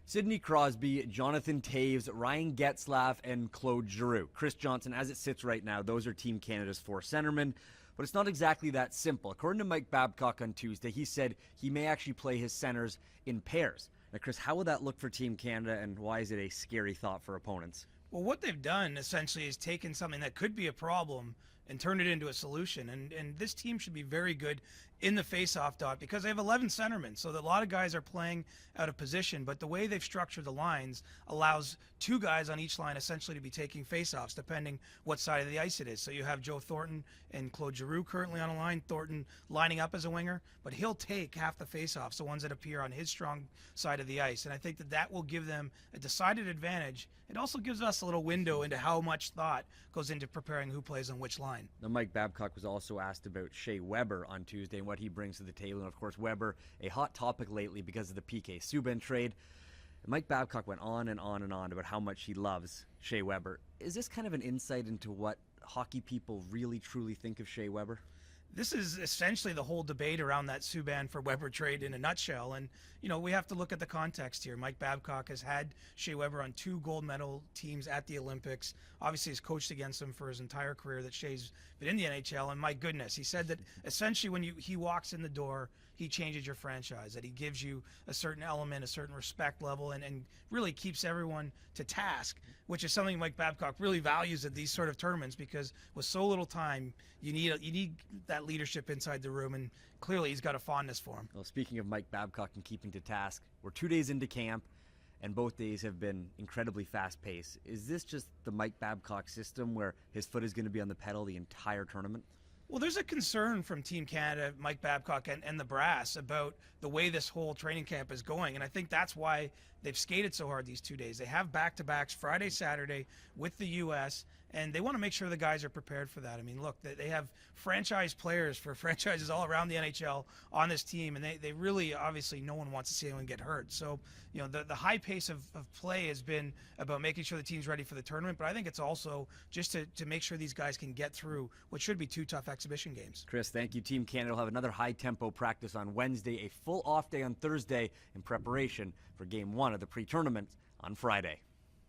Sidney Crosby, Jonathan Toews, Ryan Getzlaf, and Claude Giroux. Chris Johnston, as it sits right now, those are Team Canada's 4 centermen. But it's not exactly that simple. According to Mike Babcock on Tuesday, he said he may actually play his centers in pairs. Now, Chris, how will that look for Team Canada, and why is it a scary thought for opponents? Well, what they've done essentially is taken something that could be a problem and turned it into a solution. And this team should be very good in the face-off dot because they have 11 centermen, so that a lot of guys are playing out of position. But the way they've structured the lines allows 2 guys on each line essentially to be taking face-offs, depending what side of the ice it is. So you have Joe Thornton and Claude Giroux currently on a line. Thornton lining up as a winger, but he'll take half the face-offs, the ones that appear on his strong side of the ice. And I think that will give them a decided advantage. It also gives us a little window into how much thought goes into preparing who plays on which line. Now, Mike Babcock was also asked about Shea Weber on Tuesday and what he brings to the table. And of course, Weber, a hot topic lately because of the PK Subban trade. And Mike Babcock went on and on and on about how much he loves Shea Weber. Is this kind of an insight into what hockey people really truly think of Shea Weber? This is essentially the whole debate around that Subban for Weber trade in a nutshell. And, we have to look at the context here. Mike Babcock has had Shea Weber on 2 gold medal teams at the Olympics. Obviously, he's coached against him for his entire career that Shea's been in the NHL. And my goodness, he said that essentially when he walks in the door, he changes your franchise, that he gives you a certain element, a certain respect level, and really keeps everyone to task, which is something Mike Babcock really values at these sort of tournaments because with so little time, you need that leadership inside the room, and clearly he's got a fondness for him. Well, speaking of Mike Babcock and keeping to task, we're 2 days into camp, and both days have been incredibly fast-paced. Is this just the Mike Babcock system where his foot is going to be on the pedal the entire tournament? Well, there's a concern from Team Canada, Mike Babcock, and the brass about the way this whole training camp is going. And I think that's why they've skated so hard these 2 days. They have back-to-backs Friday, Saturday with the U.S., and they want to make sure the guys are prepared for that. I mean, look, they have franchise players for franchises all around the NHL on this team, and they really, obviously, no one wants to see anyone get hurt. So, the high pace of play has been about making sure the team's ready for the tournament, but I think it's also just to make sure these guys can get through what should be 2 tough exhibition games. Chris, thank you. Team Canada will have another high-tempo practice on Wednesday, a full off day on Thursday in preparation for Game 1 of the pre-tournament on Friday.